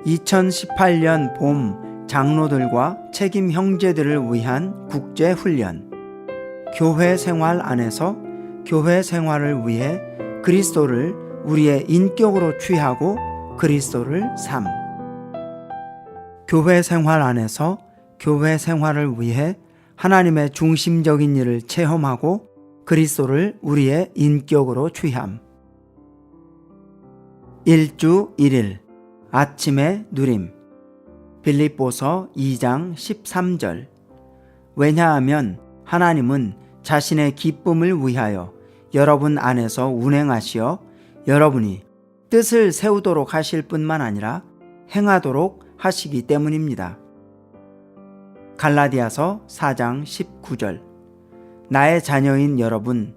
2018년 봄 장로들과 책임 형제들을 위한 국제훈련. 교회 생활 안에서 교회 생활을 위해 그리스도를 우리의 인격으로 취하고 그리스도를 삶. 교회 생활 안에서 교회 생활을 위해 하나님의 중심적인 일을 체험하고 그리스도를 우리의 인격으로 취함. 1주 1일 아침의 누림. 빌립보서 2장 13절. 왜냐하면 하나님은 자신의 기쁨을 위하여 여러분 안에서 운행하시어 여러분이 뜻을 세우도록 하실 뿐만 아니라 행하도록 하시기 때문입니다. 갈라디아서 4장 19절. 나의 자녀인 여러분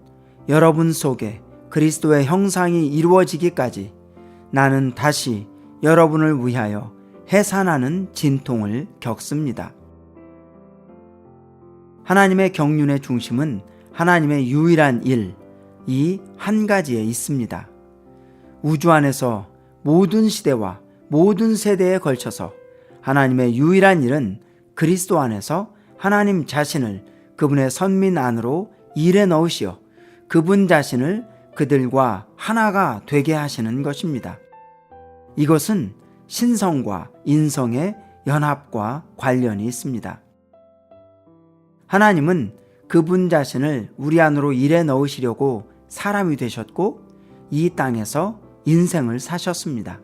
속에 그리스도의 형상이 이루어지기까지 나는 다시 여러분을 위하여 해산하는 진통을 겪습니다. 하나님의 경륜의 중심은 하나님의 유일한 일, 이 한 가지에 있습니다. 우주 안에서 모든 시대와 모든 세대에 걸쳐서 하나님의 유일한 일은 그리스도 안에서 하나님 자신을 그분의 선민 안으로 일해 넣으시어 그분 자신을 그들과 하나가 되게 하시는 것입니다. 이것은 신성과 인성의 연합과 관련이 있습니다. 하나님은 그분 자신을 우리 안으로 일해 넣으시려고 사람이 되셨고 이 땅에서 인생을 사셨습니다.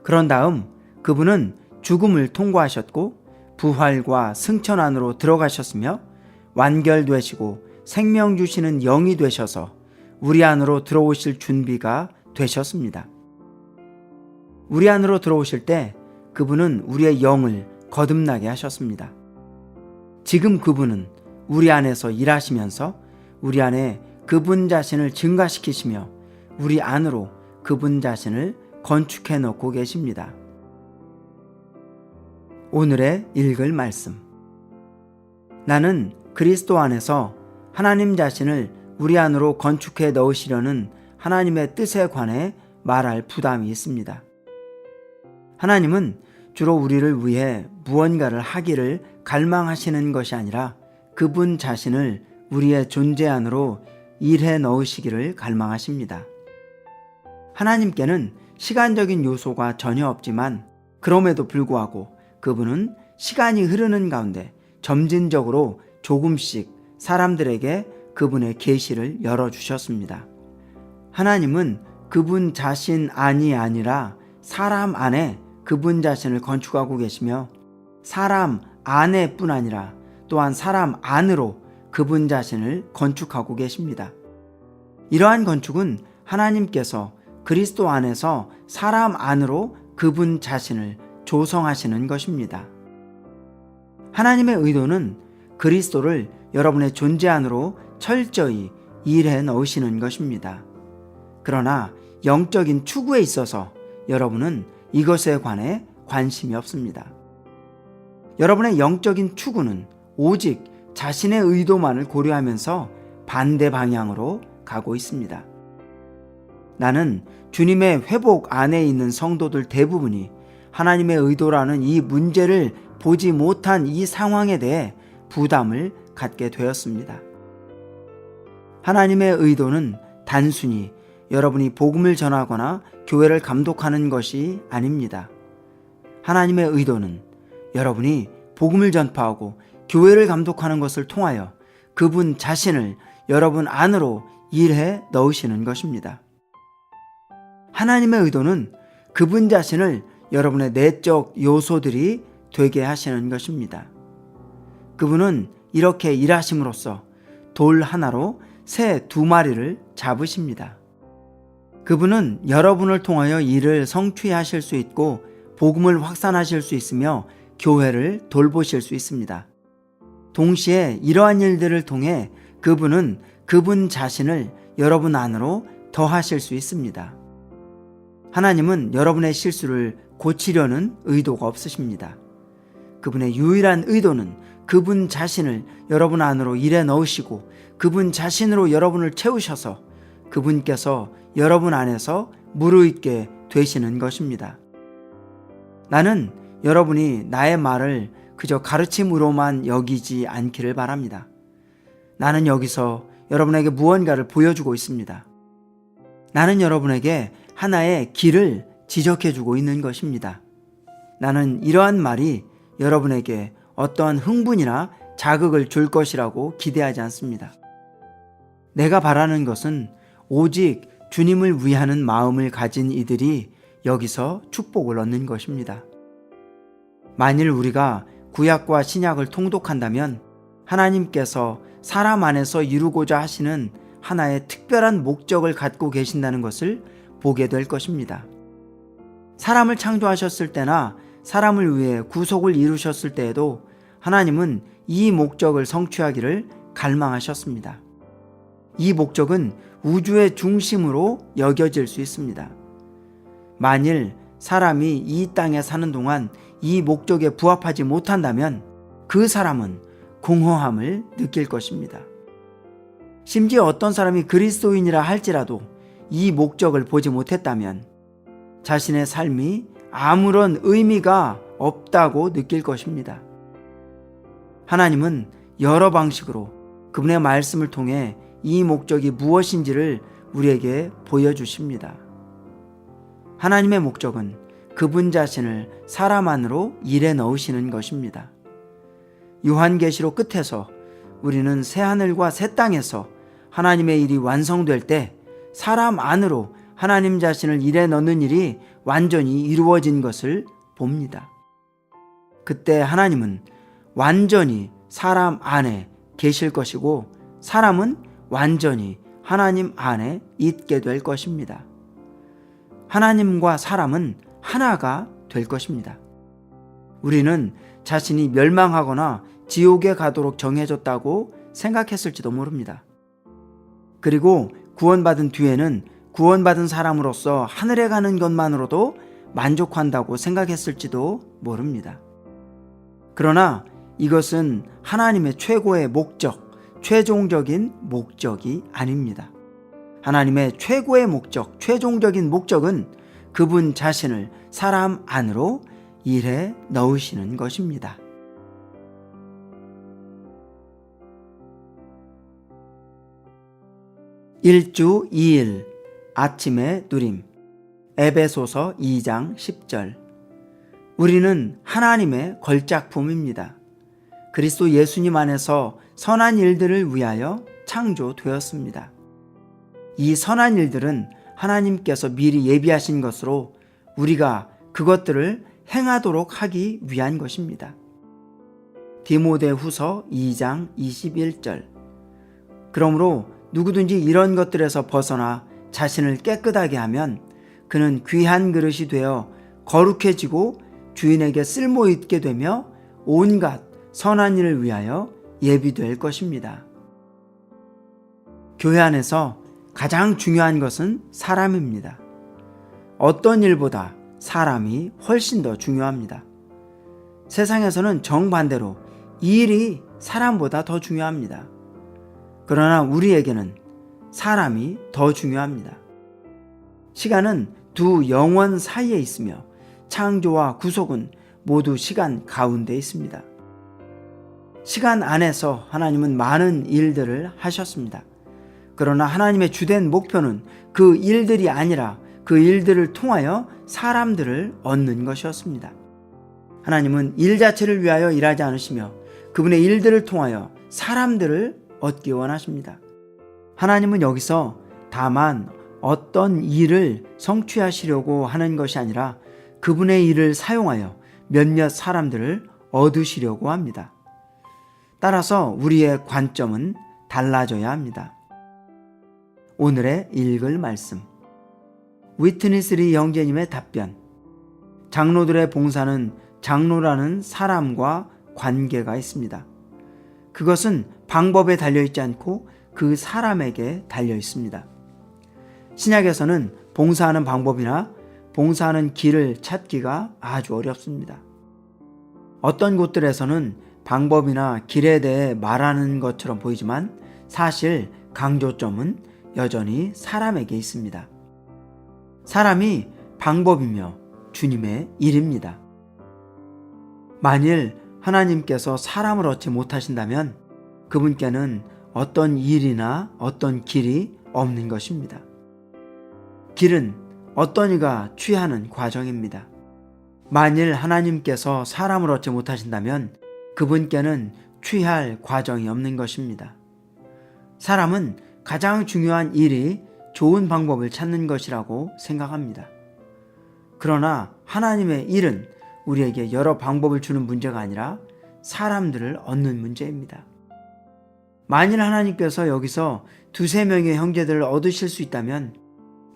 그런 다음 그분은 죽음을 통과하셨고 부활과 승천 안으로 들어가셨으며 완결되시고 생명 주시는 영이 되셔서 우리 안으로 들어오실 준비가 되셨습니다. 우리 안으로 들어오실 때 그분은 우리의 영을 거듭나게 하셨습니다. 지금 그분은 우리 안에서 일하시면서 우리 안에 그분 자신을 증가시키시며 우리 안으로 그분 자신을 건축해 놓고 계십니다. 오늘의 읽을 말씀. 나는 그리스도 안에서 하나님 자신을 우리 안으로 건축해 넣으시려는 하나님의 뜻에 관해 말할 부담이 있습니다. 하나님은 주로 우리를 위해 무언가를 하기를 갈망하시는 것이 아니라 그분 자신을 우리의 존재 안으로 일해 넣으시기를 갈망하십니다. 하나님께는 시간적인 요소가 전혀 없지만 그럼에도 불구하고 그분은 시간이 흐르는 가운데 점진적으로 조금씩 사람들에게 그분의 계시를 열어주셨습니다. 하나님은 그분 자신 안이 아니라 사람 안에 그분 자신을 건축하고 계시며 사람 안에 뿐 아니라 또한 사람 안으로 그분 자신을 건축하고 계십니다. 이러한 건축은 하나님께서 그리스도 안에서 사람 안으로 그분 자신을 조성하시는 것입니다. 하나님의 의도는 그리스도를 여러분의 존재 안으로 철저히 일해 넣으시는 것입니다. 그러나 영적인 추구에 있어서 여러분은 이것에 관해 관심이 없습니다. 여러분의 영적인 추구는 오직 자신의 의도만을 고려하면서 반대 방향으로 가고 있습니다. 나는 주님의 회복 안에 있는 성도들 대부분이 하나님의 의도라는 이 문제를 보지 못한 이 상황에 대해 부담을 갖게 되었습니다. 하나님의 의도는 단순히 여러분이 복음을 전하거나 교회를 감독하는 것이 아닙니다. 하나님의 의도는 여러분이 복음을 전파하고 교회를 감독하는 것을 통하여 그분 자신을 여러분 안으로 일해 넣으시는 것입니다. 하나님의 의도는 그분 자신을 여러분의 내적 요소들이 되게 하시는 것입니다. 그분은 이렇게 일하심으로써 돌 하나로 새 2마리를 잡으십니다. 그분은 여러분을 통하여 일을 성취하실 수 있고 복음을 확산하실 수 있으며 교회를 돌보실 수 있습니다. 동시에 이러한 일들을 통해 그분은 그분 자신을 여러분 안으로 더하실 수 있습니다. 하나님은 여러분의 실수를 고치려는 의도가 없으십니다. 그분의 유일한 의도는 그분 자신을 여러분 안으로 일해 넣으시고 그분 자신으로 여러분을 채우셔서 그분께서 여러분 안에서 무르익게 되시는 것입니다. 나는 여러분이 나의 말을 그저 가르침으로만 여기지 않기를 바랍니다. 나는 여기서 여러분에게 무언가를 보여주고 있습니다. 나는 여러분에게 하나의 길을 지적해주고 있는 것입니다. 나는 이러한 말이 여러분에게 어떠한 흥분이나 자극을 줄 것이라고 기대하지 않습니다. 내가 바라는 것은 오직 주님을 위하는 마음을 가진 이들이 여기서 축복을 얻는 것입니다. 만일 우리가 구약과 신약을 통독한다면 하나님께서 사람 안에서 이루고자 하시는 하나의 특별한 목적을 갖고 계신다는 것을 보게 될 것입니다. 사람을 창조하셨을 때나 사람을 위해 구속을 이루셨을 때에도 하나님은 이 목적을 성취하기를 갈망하셨습니다. 이 목적은 우주의 중심으로 여겨질 수 있습니다. 만일 사람이 이 땅에 사는 동안 이 목적에 부합하지 못한다면 그 사람은 공허함을 느낄 것입니다. 심지어 어떤 사람이 그리스도인이라 할지라도 이 목적을 보지 못했다면 자신의 삶이 아무런 의미가 없다고 느낄 것입니다. 하나님은 여러 방식으로 그분의 말씀을 통해 이 목적이 무엇인지를 우리에게 보여주십니다. 하나님의 목적은 그분 자신을 사람 안으로 일에 넣으시는 것입니다. 요한계시록 끝에서 우리는 새하늘과 새 땅에서 하나님의 일이 완성될 때 사람 안으로 하나님 자신을 일에 넣는 일이 완전히 이루어진 것을 봅니다. 그때 하나님은 완전히 사람 안에 계실 것이고 사람은 완전히 하나님 안에 있게 될 것입니다. 하나님과 사람은 하나가 될 것입니다. 우리는 자신이 멸망하거나 지옥에 가도록 정해졌다고 생각했을지도 모릅니다. 그리고 구원받은 뒤에는 구원받은 사람으로서 하늘에 가는 것만으로도 만족한다고 생각했을지도 모릅니다. 그러나 이것은 하나님의 최고의 목적, 최종적인 목적이 아닙니다. 하나님의 최고의 목적, 최종적인 목적은 그분 자신을 사람 안으로 일에 넣으시는 것입니다. 일주 2일 아침의 누림. 에베소서 2장 10절. 우리는 하나님의 걸작품입니다. 그리스도 예수님 안에서 선한 일들을 위하여 창조되었습니다. 이 선한 일들은 하나님께서 미리 예비하신 것으로 우리가 그것들을 행하도록 하기 위한 것입니다. 디모데후서 2장 21절. 그러므로 누구든지 이런 것들에서 벗어나 자신을 깨끗하게 하면 그는 귀한 그릇이 되어 거룩해지고 주인에게 쓸모있게 되며 온갖 선한 일을 위하여 예비될 것입니다. 교회 안에서 가장 중요한 것은 사람입니다. 어떤 일보다 사람이 훨씬 더 중요합니다. 세상에서는 정반대로 이 일이 사람보다 더 중요합니다. 그러나 우리에게는 사람이 더 중요합니다. 시간은 두 영원 사이에 있으며 창조와 구속은 모두 시간 가운데 있습니다. 시간 안에서 하나님은 많은 일들을 하셨습니다. 그러나 하나님의 주된 목표는 그 일들이 아니라 그 일들을 통하여 사람들을 얻는 것이었습니다. 하나님은 일 자체를 위하여 일하지 않으시며 그분의 일들을 통하여 사람들을 얻기 원하십니다. 하나님은 여기서 다만 어떤 일을 성취하시려고 하는 것이 아니라 그분의 일을 사용하여 몇몇 사람들을 얻으시려고 합니다. 따라서 우리의 관점은 달라져야 합니다. 오늘의 읽을 말씀. 위트니스리 형제님의 답변. 장로들의 봉사는 장로라는 사람과 관계가 있습니다. 그것은 방법에 달려있지 않고 그 사람에게 달려 있습니다. 신약에서는 봉사하는 방법이나 봉사하는 길을 찾기가 아주 어렵습니다. 어떤 곳들에서는 방법이나 길에 대해 말하는 것처럼 보이지만 사실 강조점은 여전히 사람에게 있습니다. 사람이 방법이며 주님의 일입니다. 만일 하나님께서 사람을 얻지 못하신다면 그분께는 어떤 일이나 어떤 길이 없는 것입니다. 길은 어떤 이가 취하는 과정입니다. 만일 하나님께서 사람을 얻지 못하신다면 그분께는 취할 과정이 없는 것입니다. 사람은 가장 중요한 일이 좋은 방법을 찾는 것이라고 생각합니다. 그러나 하나님의 일은 우리에게 여러 방법을 주는 문제가 아니라 사람들을 얻는 문제입니다. 만일 하나님께서 여기서 두세 명의 형제들을 얻으실 수 있다면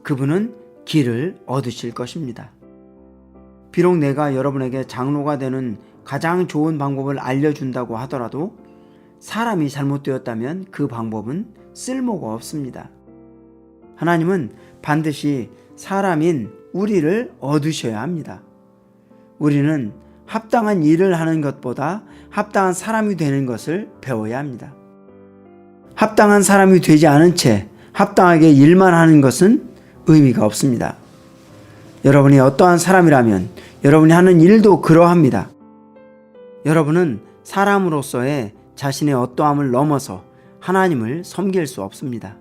그분은 길을 얻으실 것입니다. 비록 내가 여러분에게 장로가 되는 가장 좋은 방법을 알려준다고 하더라도 사람이 잘못되었다면 그 방법은 쓸모가 없습니다. 하나님은 반드시 사람인 우리를 얻으셔야 합니다. 우리는 합당한 일을 하는 것보다 합당한 사람이 되는 것을 배워야 합니다. 합당한 사람이 되지 않은 채 합당하게 일만 하는 것은 의미가 없습니다. 여러분이 어떠한 사람이라면 여러분이 하는 일도 그러합니다. 여러분은 사람으로서의 자신의 어떠함을 넘어서 하나님을 섬길 수 없습니다.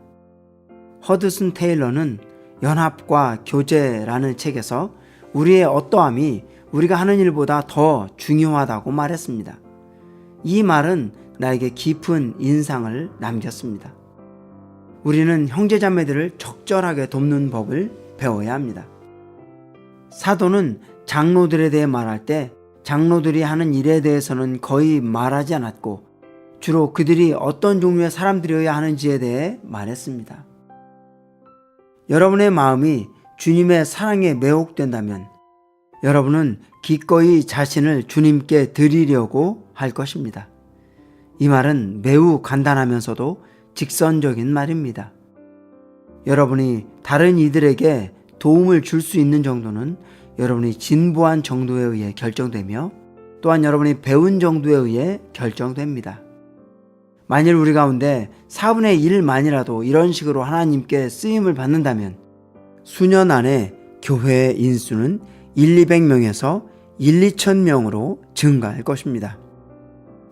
허드슨 테일러는 연합과 교제라는 책에서 우리의 어떠함이 우리가 하는 일보다 더 중요하다고 말했습니다. 이 말은 나에게 깊은 인상을 남겼습니다. 우리는 형제자매들을 적절하게 돕는 법을 배워야 합니다. 사도는 장로들에 대해 말할 때 장로들이 하는 일에 대해서는 거의 말하지 않았고 주로 그들이 어떤 종류의 사람들이어야 하는지에 대해 말했습니다. 여러분의 마음이 주님의 사랑에 매혹된다면 여러분은 기꺼이 자신을 주님께 드리려고 할 것입니다. 이 말은 매우 간단하면서도 직선적인 말입니다. 여러분이 다른 이들에게 도움을 줄 수 있는 정도는 여러분이 진보한 정도에 의해 결정되며 또한 여러분이 배운 정도에 의해 결정됩니다. 만일 우리 가운데 4분의 1만이라도 이런 식으로 하나님께 쓰임을 받는다면 수년 안에 교회의 인수는 1,200명에서 1,2,000명으로 증가할 것입니다.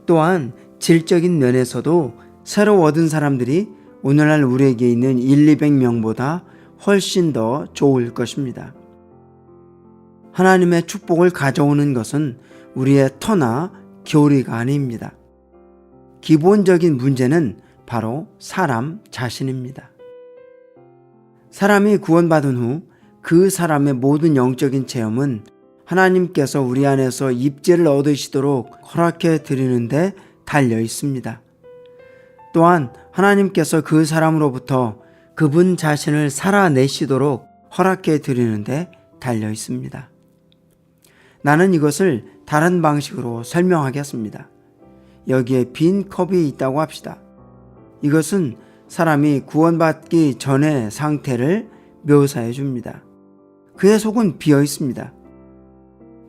또한 질적인 면에서도 새로 얻은 사람들이 오늘날 우리에게 있는 1,200명보다 훨씬 더 좋을 것입니다. 하나님의 축복을 가져오는 것은 우리의 터나 교리가 아닙니다. 기본적인 문제는 바로 사람 자신입니다. 사람이 구원받은 후 그 사람의 모든 영적인 체험은 하나님께서 우리 안에서 입지를 얻으시도록 허락해 드리는데 달려 있습니다. 또한 하나님께서 그 사람으로부터 그분 자신을 살아내시도록 허락해 드리는데 달려 있습니다. 나는 이것을 다른 방식으로 설명하겠습니다. 여기에 빈 컵이 있다고 합시다. 이것은 사람이 구원받기 전의 상태를 묘사해 줍니다. 그의 속은 비어 있습니다.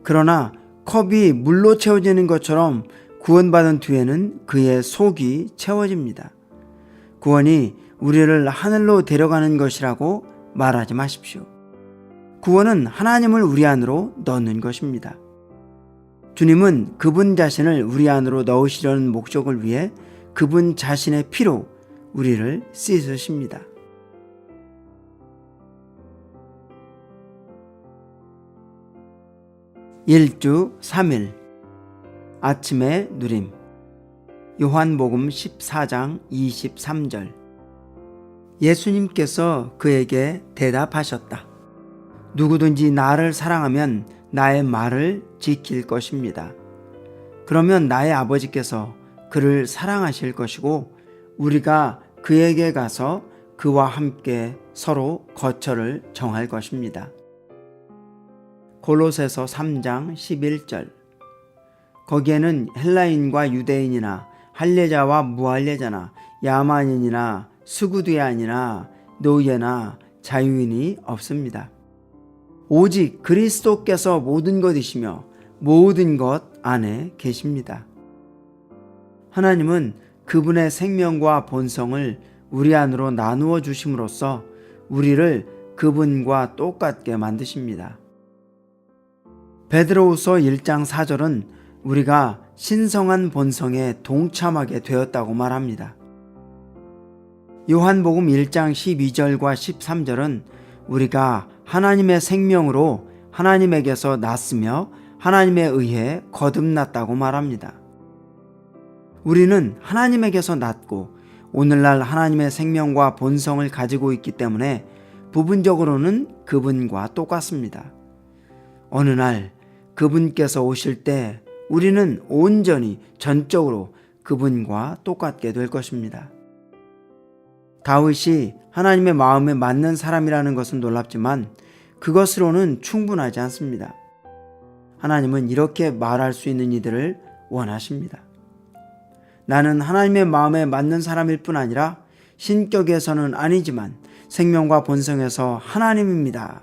그러나 컵이 물로 채워지는 것처럼 구원받은 뒤에는 그의 속이 채워집니다. 구원이 우리를 하늘로 데려가는 것이라고 말하지 마십시오. 구원은 하나님을 우리 안으로 넣는 것입니다. 주님은 그분 자신을 우리 안으로 넣으시려는 목적을 위해 그분 자신의 피로 우리를 씻으십니다. 일주 3일 아침의 누림 요한복음 14장 23절 예수님께서 그에게 대답하셨다. 누구든지 나를 사랑하면 나의 말을 지킬 것입니다. 그러면 나의 아버지께서 그를 사랑하실 것이고 우리가 그에게 가서 그와 함께 서로 거처를 정할 것입니다. 골로새서 3장 11절 거기에는 헬라인과 유대인이나 할례자와 무할례자나 야만인이나 수구두야인이나 노예나 자유인이 없습니다. 오직 그리스도께서 모든 것이시며 모든 것 안에 계십니다. 하나님은 그분의 생명과 본성을 우리 안으로 나누어 주심으로써 우리를 그분과 똑같게 만드십니다. 베드로후서 1장 4절은 우리가 신성한 본성에 동참하게 되었다고 말합니다. 요한복음 1장 12절과 13절은 우리가 하나님의 생명으로 하나님에게서 났으며 하나님에 의해 거듭났다고 말합니다. 우리는 하나님에게서 났고 오늘날 하나님의 생명과 본성을 가지고 있기 때문에 부분적으로는 그분과 똑같습니다. 어느 날 그분께서 오실 때 우리는 온전히 전적으로 그분과 똑같게 될 것입니다. 다윗이 하나님의 마음에 맞는 사람이라는 것은 놀랍지만 그것으로는 충분하지 않습니다. 하나님은 이렇게 말할 수 있는 이들을 원하십니다. 나는 하나님의 마음에 맞는 사람일 뿐 아니라 신격에서는 아니지만 생명과 본성에서 하나님입니다.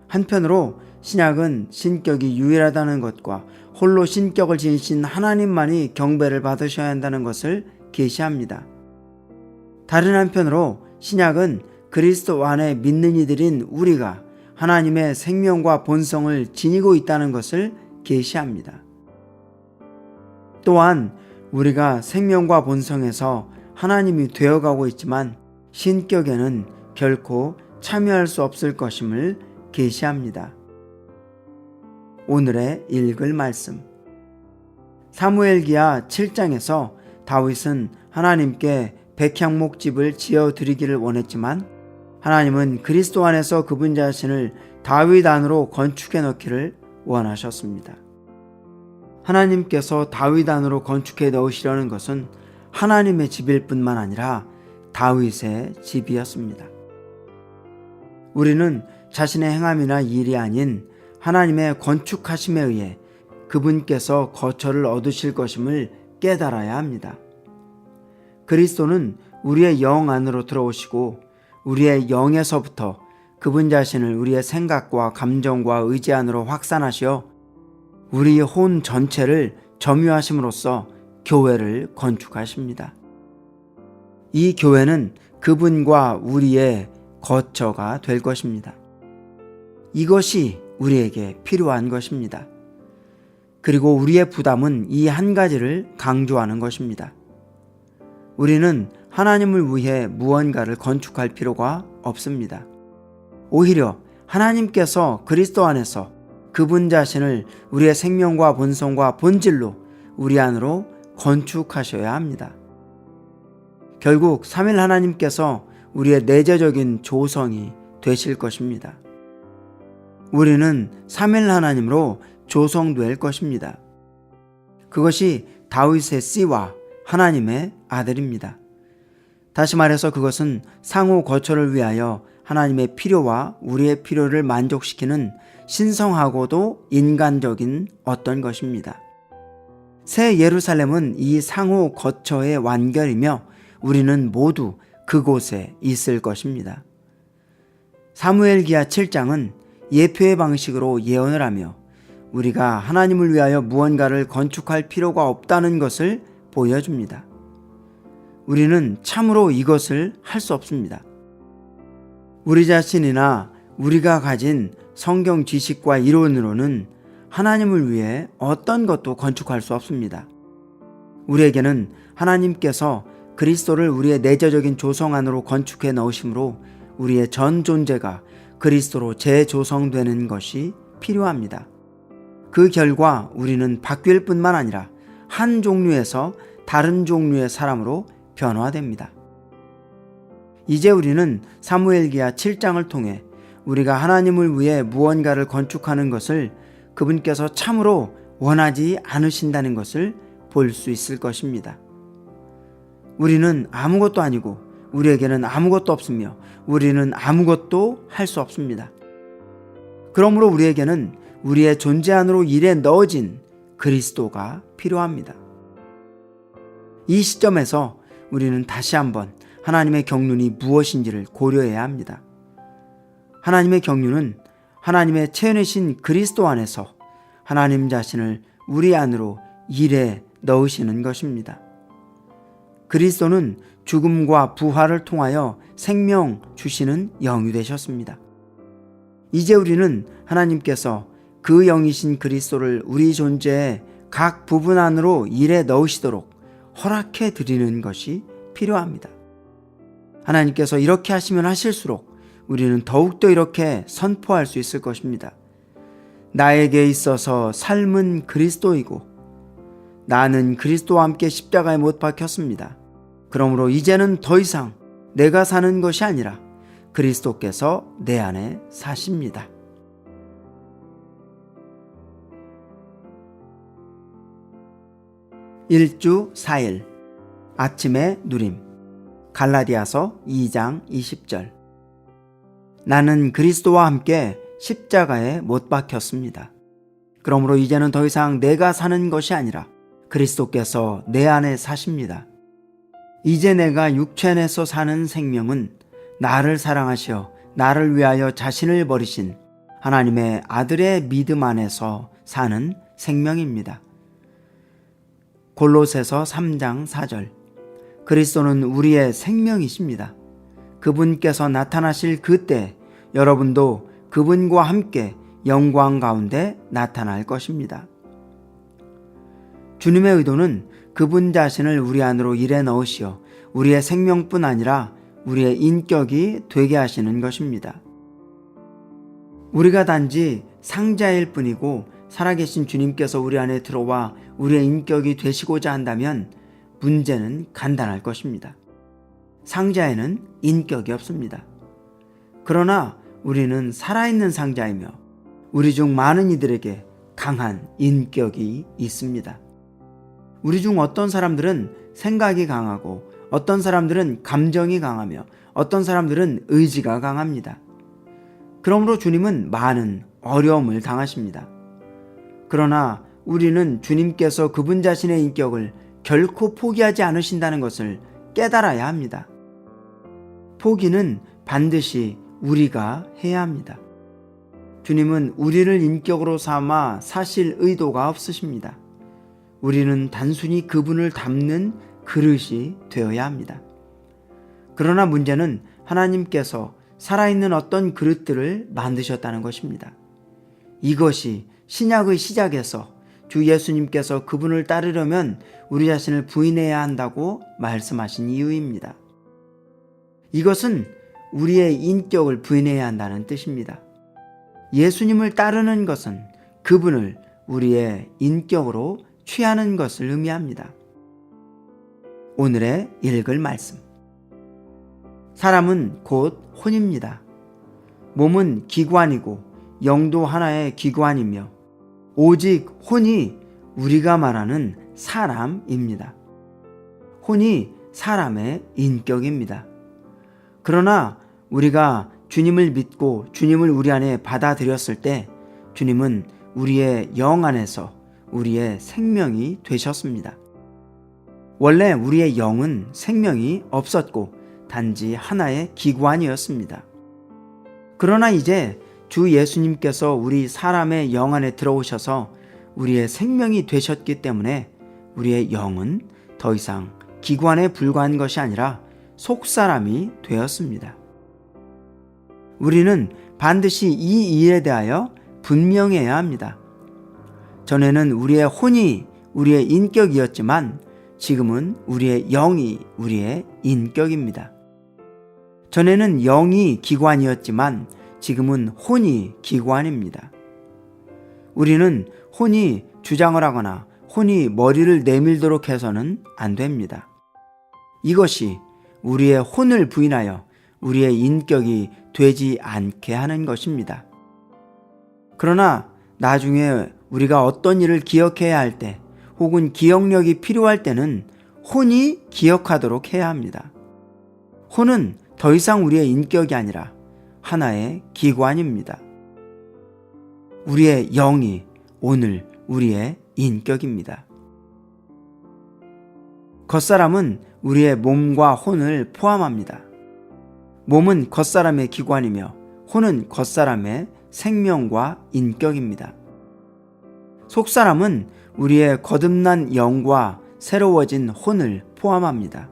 한편으로 신약은 신격이 유일하다는 것과 홀로 신격을 지니신 하나님만이 경배를 받으셔야 한다는 것을 계시합니다. 다른 한편으로 신약은 그리스도 안에 믿는 이들인 우리가 하나님의 생명과 본성을 지니고 있다는 것을 계시합니다. 또한 우리가 생명과 본성에서 하나님이 되어가고 있지만 신격에는 결코 참여할 수 없을 것임을 계시합니다. 오늘의 읽을 말씀, 사무엘기하 7장에서 다윗은 하나님께 백향목집을 지어드리기를 원했지만 하나님은 그리스도 안에서 그분 자신을 다윗 안으로 건축해 넣기를 원하셨습니다. 하나님께서 다윗 안으로 건축해 넣으시려는 것은 하나님의 집일 뿐만 아니라 다윗의 집이었습니다. 우리는 자신의 행함이나 일이 아닌 하나님의 건축하심에 의해 그분께서 거처를 얻으실 것임을 깨달아야 합니다. 그리스도는 우리의 영 안으로 들어오시고 우리의 영에서부터 그분 자신을 우리의 생각과 감정과 의지 안으로 확산하시어 우리의 혼 전체를 점유하심으로써 교회를 건축하십니다. 이 교회는 그분과 우리의 거처가 될 것입니다. 이것이 우리에게 필요한 것입니다. 그리고 우리의 부담은 이 한 가지를 강조하는 것입니다. 우리는 하나님을 위해 무언가를 건축할 필요가 없습니다. 오히려 하나님께서 그리스도 안에서 그분 자신을 우리의 생명과 본성과 본질로 우리 안으로 건축하셔야 합니다. 결국 삼위 하나님께서 우리의 내재적인 조성이 되실 것입니다. 우리는 삼위 하나님으로 조성될 것입니다. 그것이 다윗의 씨와 하나님의 아들입니다. 다시 말해서 그것은 상호 거처를 위하여 하나님의 필요와 우리의 필요를 만족시키는 신성하고도 인간적인 어떤 것입니다. 새 예루살렘은 이 상호 거처의 완결이며 우리는 모두 그곳에 있을 것입니다. 사무엘기하 7장은 예표의 방식으로 예언을 하며 우리가 하나님을 위하여 무언가를 건축할 필요가 없다는 것을 보여줍니다. 우리는 참으로 이것을 할 수 없습니다. 우리 자신이나 우리가 가진 성경 지식과 이론으로는 하나님을 위해 어떤 것도 건축할 수 없습니다. 우리에게는 하나님께서 그리스도를 우리의 내재적인 조성 안으로 건축해 넣으심으로 우리의 전 존재가 그리스도로 재조성되는 것이 필요합니다. 그 결과 우리는 바뀔 뿐만 아니라 한 종류에서 다른 종류의 사람으로 변화됩니다. 이제 우리는 사무엘기하 7장을 통해 우리가 하나님을 위해 무언가를 건축하는 것을 그분께서 참으로 원하지 않으신다는 것을 볼 수 있을 것입니다. 우리는 아무것도 아니고 우리에게는 아무것도 없으며 우리는 아무것도 할 수 없습니다. 그러므로 우리에게는 우리의 존재 안으로 일에 넣어진 그리스도가 필요합니다. 이 시점에서 우리는 다시 한번 하나님의 경륜이 무엇인지를 고려해야 합니다. 하나님의 경륜은 하나님의 체현이신 그리스도 안에서 하나님 자신을 우리 안으로 일에 넣으시는 것입니다. 그리스도는 죽음과 부활을 통하여 생명 주시는 영이 되셨습니다. 이제 우리는 하나님께서 그 영이신 그리스도를 우리 존재의 각 부분 안으로 일에 넣으시도록 허락해 드리는 것이 필요합니다. 하나님께서 이렇게 하시면 하실수록 우리는 더욱더 이렇게 선포할 수 있을 것입니다. 나에게 있어서 삶은 그리스도이고 나는 그리스도와 함께 십자가에 못 박혔습니다. 그러므로 이제는 더 이상 내가 사는 것이 아니라 그리스도께서 내 안에 사십니다. 일주 4일 아침의 누림 갈라디아서 2장 20절 나는 그리스도와 함께 십자가에 못 박혔습니다. 그러므로 이제는 더 이상 내가 사는 것이 아니라 그리스도께서 내 안에 사십니다. 이제 내가 육체 안에서 사는 생명은 나를 사랑하시어 나를 위하여 자신을 버리신 하나님의 아들의 믿음 안에서 사는 생명입니다. 골로새서 3장 4절 그리스도는 우리의 생명이십니다. 그분께서 나타나실 그때 여러분도 그분과 함께 영광 가운데 나타날 것입니다. 주님의 의도는 그분 자신을 우리 안으로 일에 넣으시어 우리의 생명뿐 아니라 우리의 인격이 되게 하시는 것입니다. 우리가 단지 상자일 뿐이고 살아계신 주님께서 우리 안에 들어와 우리의 인격이 되시고자 한다면 문제는 간단할 것입니다. 상자에는 인격이 없습니다. 그러나 우리는 살아있는 상자이며 우리 중 많은 이들에게 강한 인격이 있습니다. 우리 중 어떤 사람들은 생각이 강하고 어떤 사람들은 감정이 강하며 어떤 사람들은 의지가 강합니다. 그러므로 주님은 많은 어려움을 당하십니다. 그러나 우리는 주님께서 그분 자신의 인격을 결코 포기하지 않으신다는 것을 깨달아야 합니다. 포기는 반드시 우리가 해야 합니다. 주님은 우리를 인격으로 삼아 사실 의도가 없으십니다. 우리는 단순히 그분을 담는 그릇이 되어야 합니다. 그러나 문제는 하나님께서 살아있는 어떤 그릇들을 만드셨다는 것입니다. 이것이 신약의 시작에서 주 예수님께서 그분을 따르려면 우리 자신을 부인해야 한다고 말씀하신 이유입니다. 이것은 우리의 인격을 부인해야 한다는 뜻입니다. 예수님을 따르는 것은 그분을 우리의 인격으로 취하는 것을 의미합니다. 오늘의 읽을 말씀. 사람은 곧 혼입니다. 몸은 기관이고 영도 하나의 기관이며 오직 혼이 우리가 말하는 사람입니다. 혼이 사람의 인격입니다. 그러나 우리가 주님을 믿고 주님을 우리 안에 받아들였을 때 주님은 우리의 영 안에서 우리의 생명이 되셨습니다. 원래 우리의 영은 생명이 없었고 단지 하나의 기관이었습니다. 그러나 이제 주 예수님께서 우리 사람의 영 안에 들어오셔서 우리의 생명이 되셨기 때문에 우리의 영은 더 이상 기관에 불과한 것이 아니라 속사람이 되었습니다. 우리는 반드시 이 일에 대하여 분명해야 합니다. 전에는 우리의 혼이 우리의 인격이었지만 지금은 우리의 영이 우리의 인격입니다. 전에는 영이 기관이었지만 지금은 혼이 기관입니다. 우리는 혼이 주장을 하거나 혼이 머리를 내밀도록 해서는 안 됩니다. 이것이 우리의 혼을 부인하여 우리의 인격이 되지 않게 하는 것입니다. 그러나 나중에 우리가 어떤 일을 기억해야 할 때 혹은 기억력이 필요할 때는 혼이 기억하도록 해야 합니다. 혼은 더 이상 우리의 인격이 아니라 하나의 기관입니다. 우리의 영이 오늘 우리의 인격입니다. 겉사람은 우리의 몸과 혼을 포함합니다. 몸은 겉사람의 기관이며 혼은 겉사람의 생명과 인격입니다. 속사람은 우리의 거듭난 영과 새로워진 혼을 포함합니다.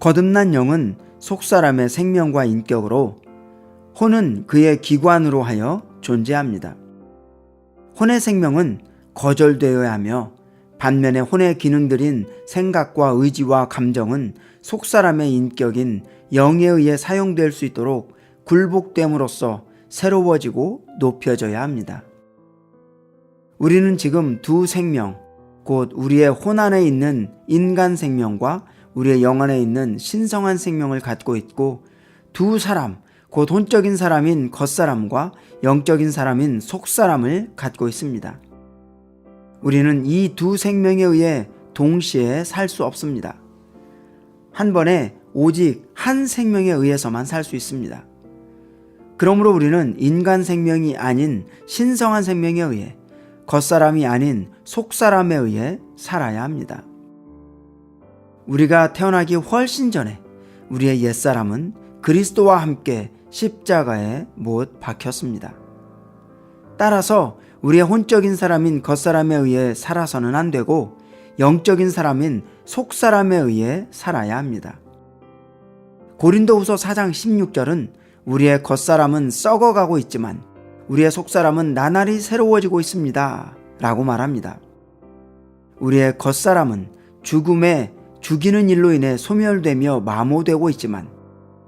거듭난 영은 속사람의 생명과 인격으로 혼은 그의 기관으로 하여 존재합니다. 혼의 생명은 거절되어야 하며 반면에 혼의 기능들인 생각과 의지와 감정은 속사람의 인격인 영에 의해 사용될 수 있도록 굴복됨으로써 새로워지고 높여져야 합니다. 우리는 지금 두 생명, 곧 우리의 혼 안에 있는 인간 생명과 우리의 영 안에 있는 신성한 생명을 갖고 있고, 두 사람, 곧 혼적인 사람인 겉사람과 영적인 사람인 속사람을 갖고 있습니다. 우리는 이 두 생명에 의해 동시에 살 수 없습니다. 한 번에 오직 한 생명에 의해서만 살 수 있습니다. 그러므로 우리는 인간 생명이 아닌 신성한 생명에 의해, 겉사람이 아닌 속사람에 의해 살아야 합니다. 우리가 태어나기 훨씬 전에 우리의 옛사람은 그리스도와 함께 십자가에 못 박혔습니다. 따라서 우리의 혼적인 사람인 겉사람에 의해 살아서는 안 되고 영적인 사람인 속사람에 의해 살아야 합니다. 고린도후서 4장 16절은 우리의 겉사람은 썩어가고 있지만 우리의 속사람은 나날이 새로워지고 있습니다 라고 말합니다. 우리의 겉사람은 죽음에 죽이는 일로 인해 소멸되며 마모되고 있지만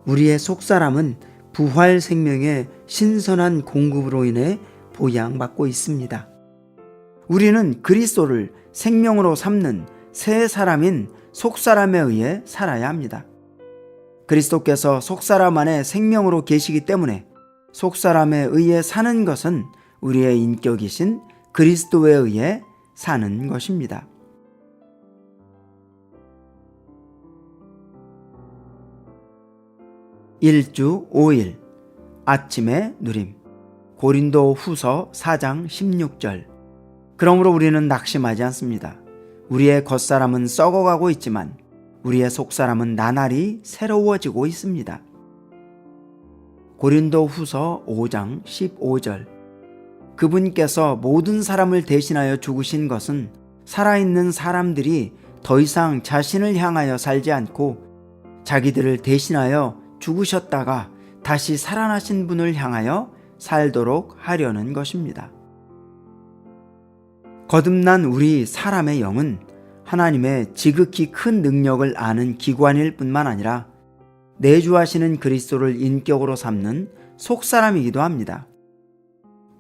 우리의 속사람은 부활 생명의 신선한 공급으로 인해 보양받고 있습니다. 우리는 그리스도를 생명으로 삼는 새 사람인 속사람에 의해 살아야 합니다. 그리스도께서 속사람 안에 생명으로 계시기 때문에 속사람에 의해 사는 것은 우리의 인격이신 그리스도에 의해 사는 것입니다. 일주 5일 아침의 누림. 고린도 후서 4장 16절. 그러므로 우리는 낙심하지 않습니다. 우리의 겉사람은 썩어가고 있지만 우리의 속사람은 나날이 새로워지고 있습니다. 고린도 후서 5장 15절. 그분께서 모든 사람을 대신하여 죽으신 것은 살아있는 사람들이 더 이상 자신을 향하여 살지 않고 자기들을 대신하여 죽으셨다가 다시 살아나신 분을 향하여 살도록 하려는 것입니다. 거듭난 우리 사람의 영은 하나님의 지극히 큰 능력을 아는 기관일 뿐만 아니라 내주하시는 그리스도를 인격으로 삼는 속사람이기도 합니다.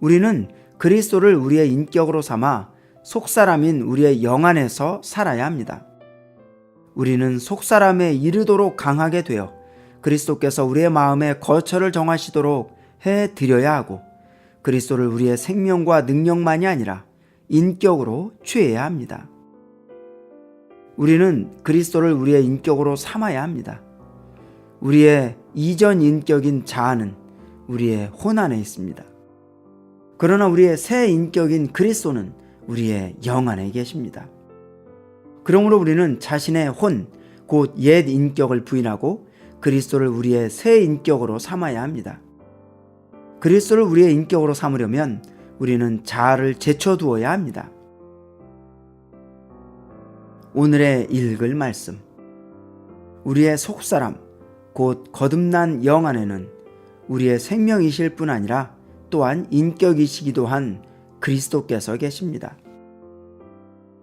우리는 그리스도를 우리의 인격으로 삼아 속사람인 우리의 영 안에서 살아야 합니다. 우리는 속사람에 이르도록 강하게 되어 그리스도께서 우리의 마음에 거처를 정하시도록 해드려야 하고 그리스도를 우리의 생명과 능력만이 아니라 인격으로 취해야 합니다. 우리는 그리스도를 우리의 인격으로 삼아야 합니다. 우리의 이전 인격인 자아는 우리의 혼 안에 있습니다. 그러나 우리의 새 인격인 그리스도는 우리의 영 안에 계십니다. 그러므로 우리는 자신의 혼, 곧 옛 인격을 부인하고 그리스도를 우리의 새 인격으로 삼아야 합니다. 그리스도를 우리의 인격으로 삼으려면 우리는 자아를 제쳐두어야 합니다. 오늘의 읽을 말씀. 우리의 속사람, 곧 거듭난 영 안에는 우리의 생명이실 뿐 아니라 또한 인격이시기도 한 그리스도께서 계십니다.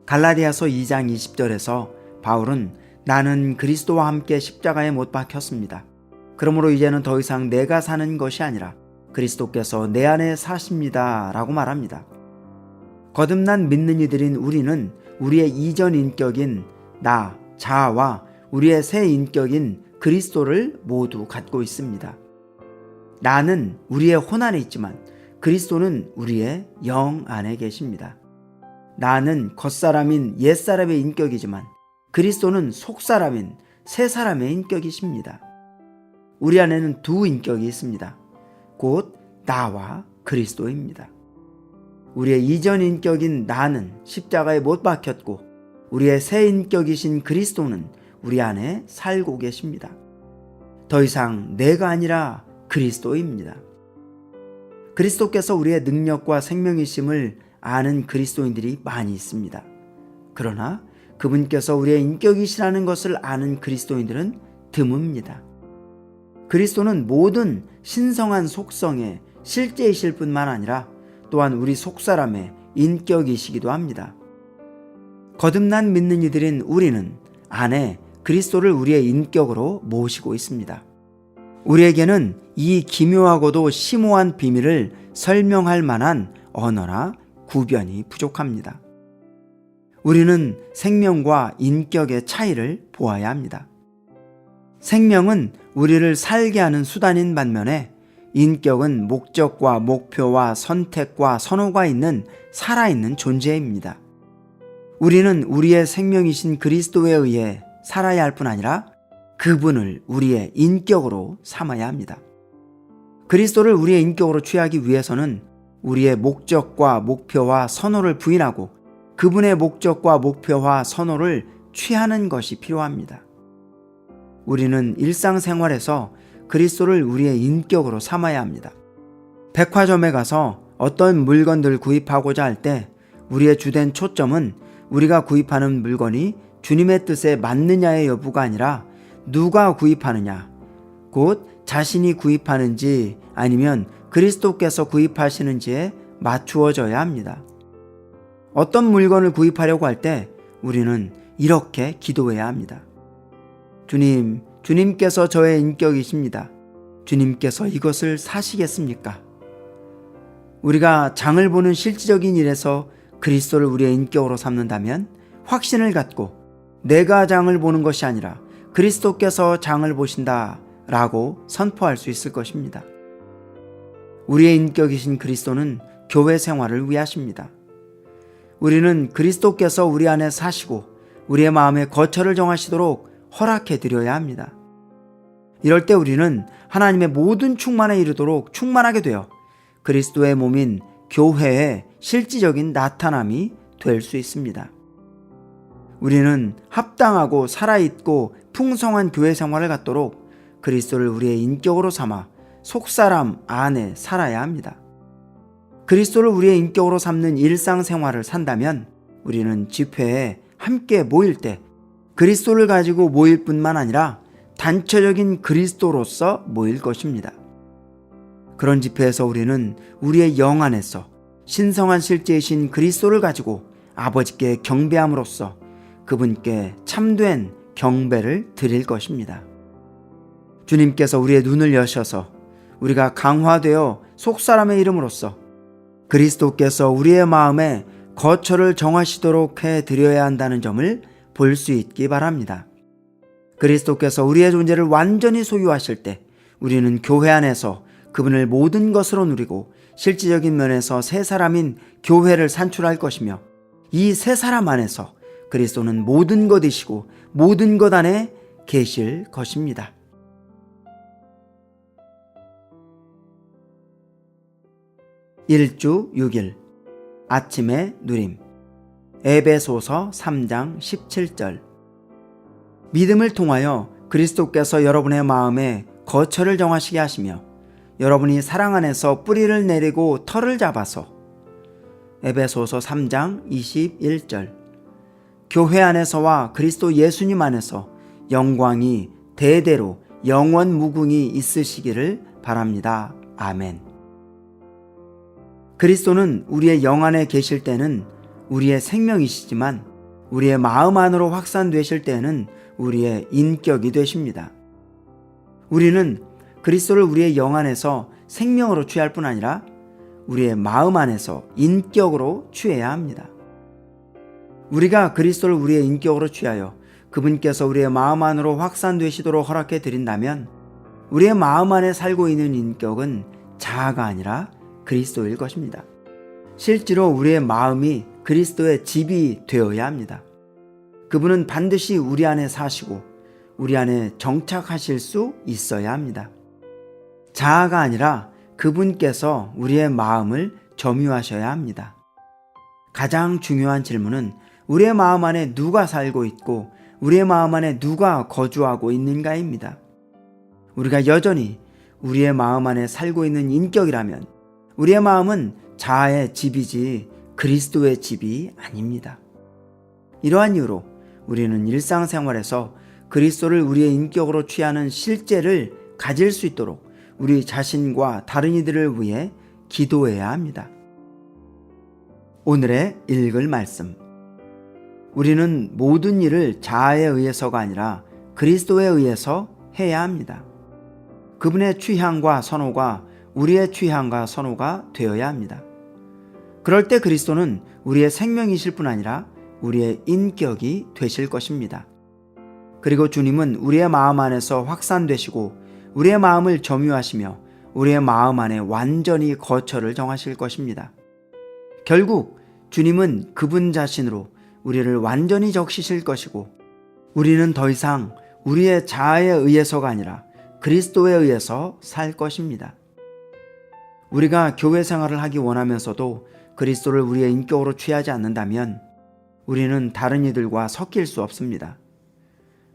갈라디아서 2장 20절에서 바울은 나는 그리스도와 함께 십자가에 못 박혔습니다. 그러므로 이제는 더 이상 내가 사는 것이 아니라 그리스도께서 내 안에 사십니다 라고 말합니다. 거듭난 믿는 이들인 우리는 우리의 이전 인격인 나, 자아와 우리의 새 인격인 그리스도를 모두 갖고 있습니다. 나는 우리의 혼 안에 있지만 그리스도는 우리의 영 안에 계십니다. 나는 겉사람인 옛사람의 인격이지만 그리스도는 속사람인 새사람의 인격이십니다. 우리 안에는 두 인격이 있습니다. 곧 나와 그리스도입니다. 우리의 이전 인격인 나는 십자가에 못 박혔고 우리의 새 인격이신 그리스도는 우리 안에 살고 계십니다. 더 이상 내가 아니라 그리스도입니다. 그리스도께서 우리의 능력과 생명이심을 아는 그리스도인들이 많이 있습니다. 그러나 그분께서 우리의 인격이시라는 것을 아는 그리스도인들은 드뭅니다. 그리스도는 모든 신성한 속성의 실제이실 뿐만 아니라 또한 우리 속사람의 인격이시기도 합니다. 거듭난 믿는 이들인 우리는 안에 그리스도를 우리의 인격으로 모시고 있습니다. 우리에게는 이 기묘하고도 심오한 비밀을 설명할 만한 언어나 구변이 부족합니다. 우리는 생명과 인격의 차이를 보아야 합니다. 생명은 우리를 살게 하는 수단인 반면에 인격은 목적과 목표와 선택과 선호가 있는 살아있는 존재입니다. 우리는 우리의 생명이신 그리스도에 의해 살아야 할 뿐 아니라 그분을 우리의 인격으로 삼아야 합니다. 그리스도를 우리의 인격으로 취하기 위해서는 우리의 목적과 목표와 선호를 부인하고 그분의 목적과 목표와 선호를 취하는 것이 필요합니다. 우리는 일상생활에서 그리스도를 우리의 인격으로 삼아야 합니다. 백화점에 가서 어떤 물건들을 구입하고자 할 때 우리의 주된 초점은 우리가 구입하는 물건이 주님의 뜻에 맞느냐의 여부가 아니라 누가 구입하느냐, 곧 자신이 구입하는지 아니면 그리스도께서 구입하시는지에 맞추어져야 합니다. 어떤 물건을 구입하려고 할 때 우리는 이렇게 기도해야 합니다. 주님께서 저의 인격이십니다. 주님께서 이것을 사시겠습니까? 우리가 장을 보는 실질적인 일에서 그리스도를 우리의 인격으로 삼는다면 확신을 갖고 내가 장을 보는 것이 아니라 그리스도께서 장을 보신다 라고 선포할 수 있을 것입니다. 우리의 인격이신 그리스도는 교회 생활을 위하십니다. 우리는 그리스도께서 우리 안에 사시고 우리의 마음에 거처를 정하시도록 허락해 드려야 합니다. 이럴 때 우리는 하나님의 모든 충만에 이르도록 충만하게 되어 그리스도의 몸인 교회의 실질적인 나타남이 될 수 있습니다. 우리는 합당하고 살아있고 풍성한 교회 생활을 갖도록 그리스도를 우리의 인격으로 삼아 속사람 안에 살아야 합니다. 그리스도를 우리의 인격으로 삼는 일상생활을 산다면 우리는 집회에 함께 모일 때 그리스도를 가지고 모일 뿐만 아니라 단체적인 그리스도로서 모일 것입니다. 그런 집회에서 우리는 우리의 영 안에서 신성한 실제이신 그리스도를 가지고 아버지께 경배함으로써 그분께 참된 경배를 드릴 것입니다. 주님께서 우리의 눈을 여셔서 우리가 강화되어 속사람의 이름으로써 그리스도께서 우리의 마음에 거처를 정하시도록 해드려야 한다는 점을 볼 수 있기 바랍니다. 그리스도께서 우리의 존재를 완전히 소유하실 때 우리는 교회 안에서 그분을 모든 것으로 누리고 실질적인 면에서 새 사람인 교회를 산출할 것이며 이 새 사람 안에서 그리스도는 모든 것이시고 모든 것 안에 계실 것입니다. 일주 6일 아침의 누림 에베소서 3장 17절 믿음을 통하여 그리스도께서 여러분의 마음에 거처를 정하시게 하시며 여러분이 사랑 안에서 뿌리를 내리고 털을 잡아서 에베소서 3장 21절 교회 안에서와 그리스도 예수님 안에서 영광이 대대로 영원 무궁히 있으시기를 바랍니다. 아멘. 그리스도는 우리의 영 안에 계실 때는 우리의 생명이시지만 우리의 마음 안으로 확산되실 때는 우리의 인격이 되십니다. 우리는 그리스도를 우리의 영 안에서 생명으로 취할 뿐 아니라 우리의 마음 안에서 인격으로 취해야 합니다. 우리가 그리스도를 우리의 인격으로 취하여 그분께서 우리의 마음 안으로 확산되시도록 허락해 드린다면 우리의 마음 안에 살고 있는 인격은 자아가 아니라 그리스도일 것입니다. 실제로 우리의 마음이 그리스도의 집이 되어야 합니다. 그분은 반드시 우리 안에 사시고 우리 안에 정착하실 수 있어야 합니다. 자아가 아니라 그분께서 우리의 마음을 점유하셔야 합니다. 가장 중요한 질문은 우리의 마음 안에 누가 살고 있고 우리의 마음 안에 누가 거주하고 있는가입니다. 우리가 여전히 우리의 마음 안에 살고 있는 인격이라면 우리의 마음은 자아의 집이지 그리스도의 집이 아닙니다. 이러한 이유로 우리는 일상생활에서 그리스도를 우리의 인격으로 취하는 실제를 가질 수 있도록 우리 자신과 다른 이들을 위해 기도해야 합니다. 오늘의 읽을 말씀. 우리는 모든 일을 자아에 의해서가 아니라 그리스도에 의해서 해야 합니다. 그분의 취향과 선호가 우리의 취향과 선호가 되어야 합니다. 그럴 때 그리스도는 우리의 생명이실 뿐 아니라 우리의 인격이 되실 것입니다. 그리고 주님은 우리의 마음 안에서 확산되시고 우리의 마음을 점유하시며 우리의 마음 안에 완전히 거처를 정하실 것입니다. 결국 주님은 그분 자신으로 우리를 완전히 적시실 것이고 우리는 더 이상 우리의 자아에 의해서가 아니라 그리스도에 의해서 살 것입니다. 우리가 교회 생활을 하기 원하면서도 그리스도를 우리의 인격으로 취하지 않는다면 우리는 다른 이들과 섞일 수 없습니다.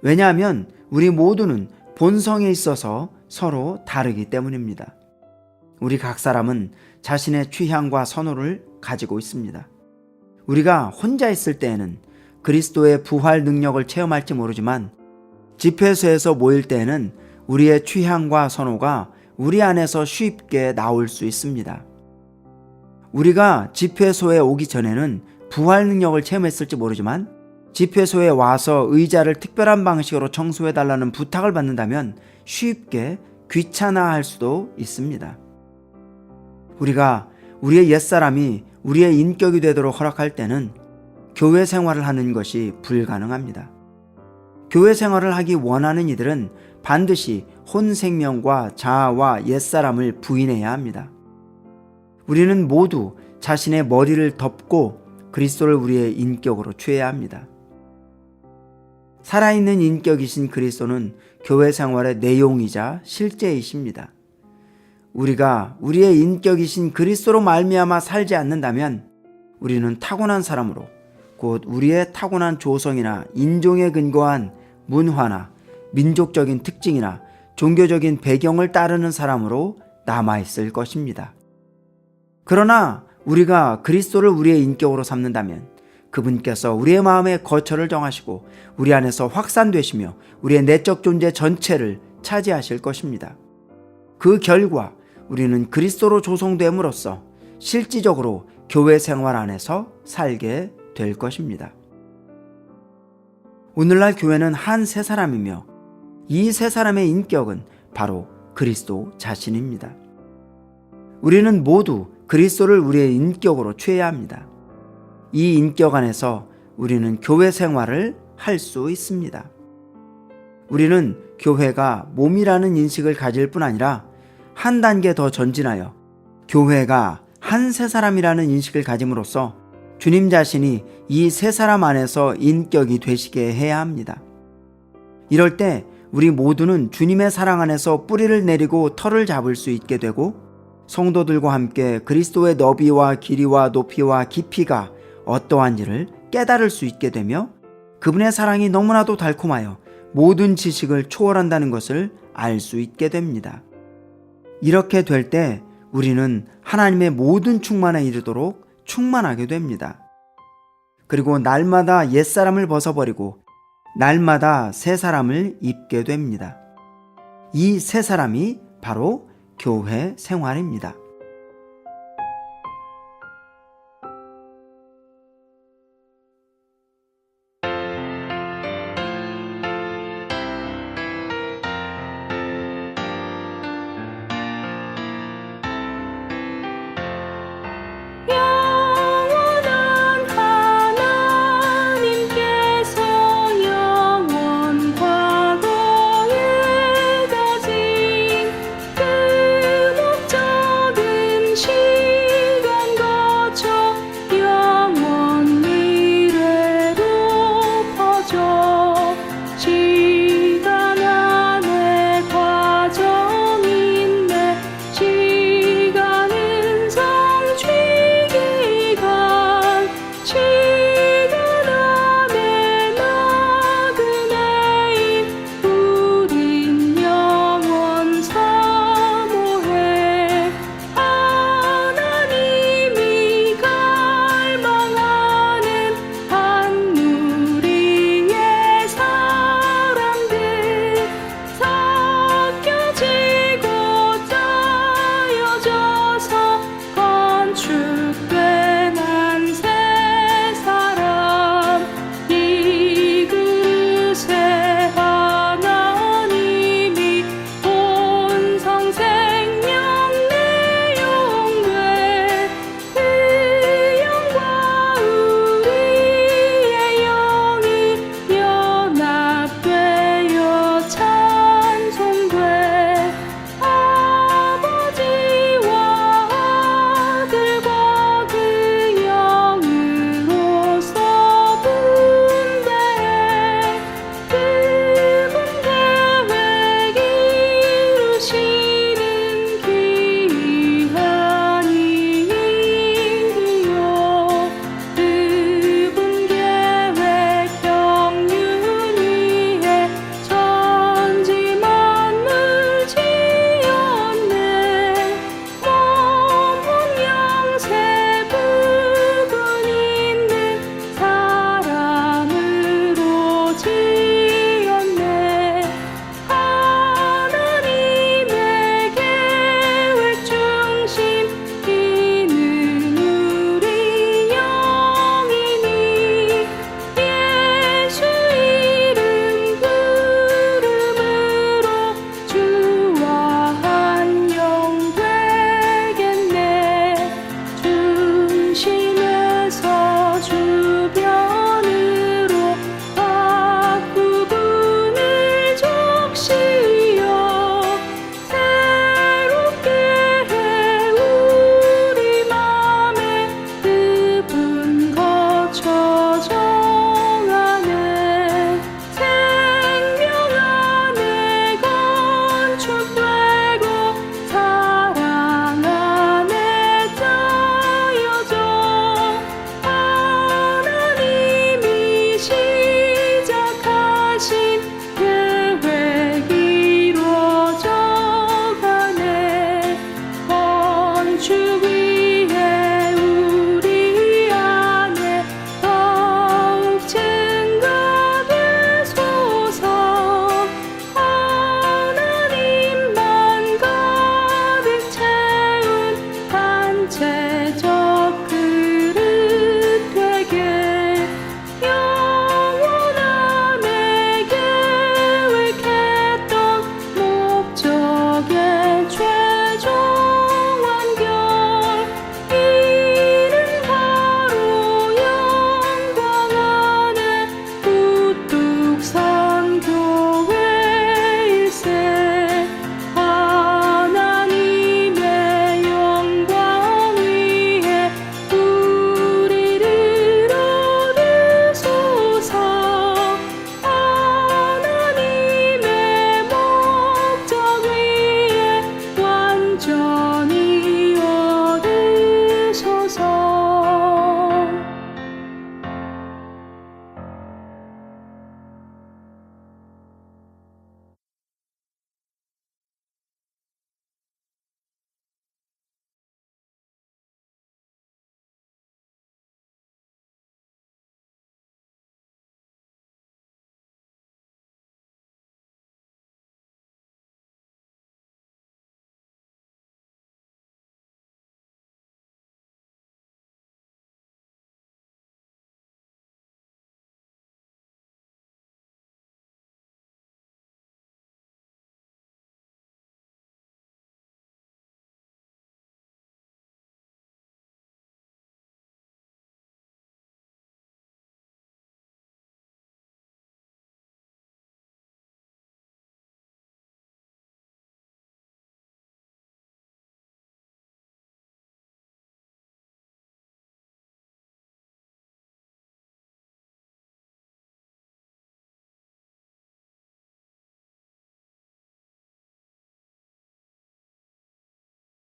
왜냐하면 우리 모두는 본성에 있어서 서로 다르기 때문입니다. 우리 각 사람은 자신의 취향과 선호를 가지고 있습니다. 우리가 혼자 있을 때에는 그리스도의 부활 능력을 체험할지 모르지만 집회소에서 모일 때에는 우리의 취향과 선호가 우리 안에서 쉽게 나올 수 있습니다. 우리가 집회소에 오기 전에는 부활 능력을 체험했을지 모르지만 집회소에 와서 의자를 특별한 방식으로 청소해달라는 부탁을 받는다면 쉽게 귀찮아할 수도 있습니다. 우리가 우리의 옛사람이 우리의 인격이 되도록 허락할 때는 교회 생활을 하는 것이 불가능합니다. 교회 생활을 하기 원하는 이들은 반드시 혼 생명과 자아와 옛사람을 부인해야 합니다. 우리는 모두 자신의 머리를 덮고 그리스도를 우리의 인격으로 취해야 합니다. 살아있는 인격이신 그리스도는 교회 생활의 내용이자 실제이십니다. 우리가 우리의 인격이신 그리스도로 말미암아 살지 않는다면 우리는 타고난 사람으로 곧 우리의 타고난 조성이나 인종에 근거한 문화나 민족적인 특징이나 종교적인 배경을 따르는 사람으로 남아있을 것입니다. 그러나 우리가 그리스도를 우리의 인격으로 삼는다면 그분께서 우리의 마음에 거처를 정하시고 우리 안에서 확산되시며 우리의 내적 존재 전체를 차지하실 것입니다. 그 결과 우리는 그리스도로 조성됨으로써 실질적으로 교회 생활 안에서 살게 될 것입니다. 오늘날 교회는 한 세 사람이며 이 세 사람의 인격은 바로 그리스도 자신입니다. 우리는 모두 그리스도를 우리의 인격으로 취해야 합니다. 이 인격 안에서 우리는 교회 생활을 할 수 있습니다. 우리는 교회가 몸이라는 인식을 가질 뿐 아니라 한 단계 더 전진하여 교회가 한 세 사람이라는 인식을 가짐으로써 주님 자신이 이 세 사람 안에서 인격이 되시게 해야 합니다. 이럴 때 우리 모두는 주님의 사랑 안에서 뿌리를 내리고 털을 잡을 수 있게 되고 성도들과 함께 그리스도의 너비와 길이와 높이와 깊이가 어떠한지를 깨달을 수 있게 되며 그분의 사랑이 너무나도 달콤하여 모든 지식을 초월한다는 것을 알 수 있게 됩니다. 이렇게 될 때 우리는 하나님의 모든 충만에 이르도록 충만하게 됩니다. 그리고 날마다 옛사람을 벗어버리고 날마다 새 사람을 입게 됩니다. 이 새 사람이 바로 교회 생활입니다.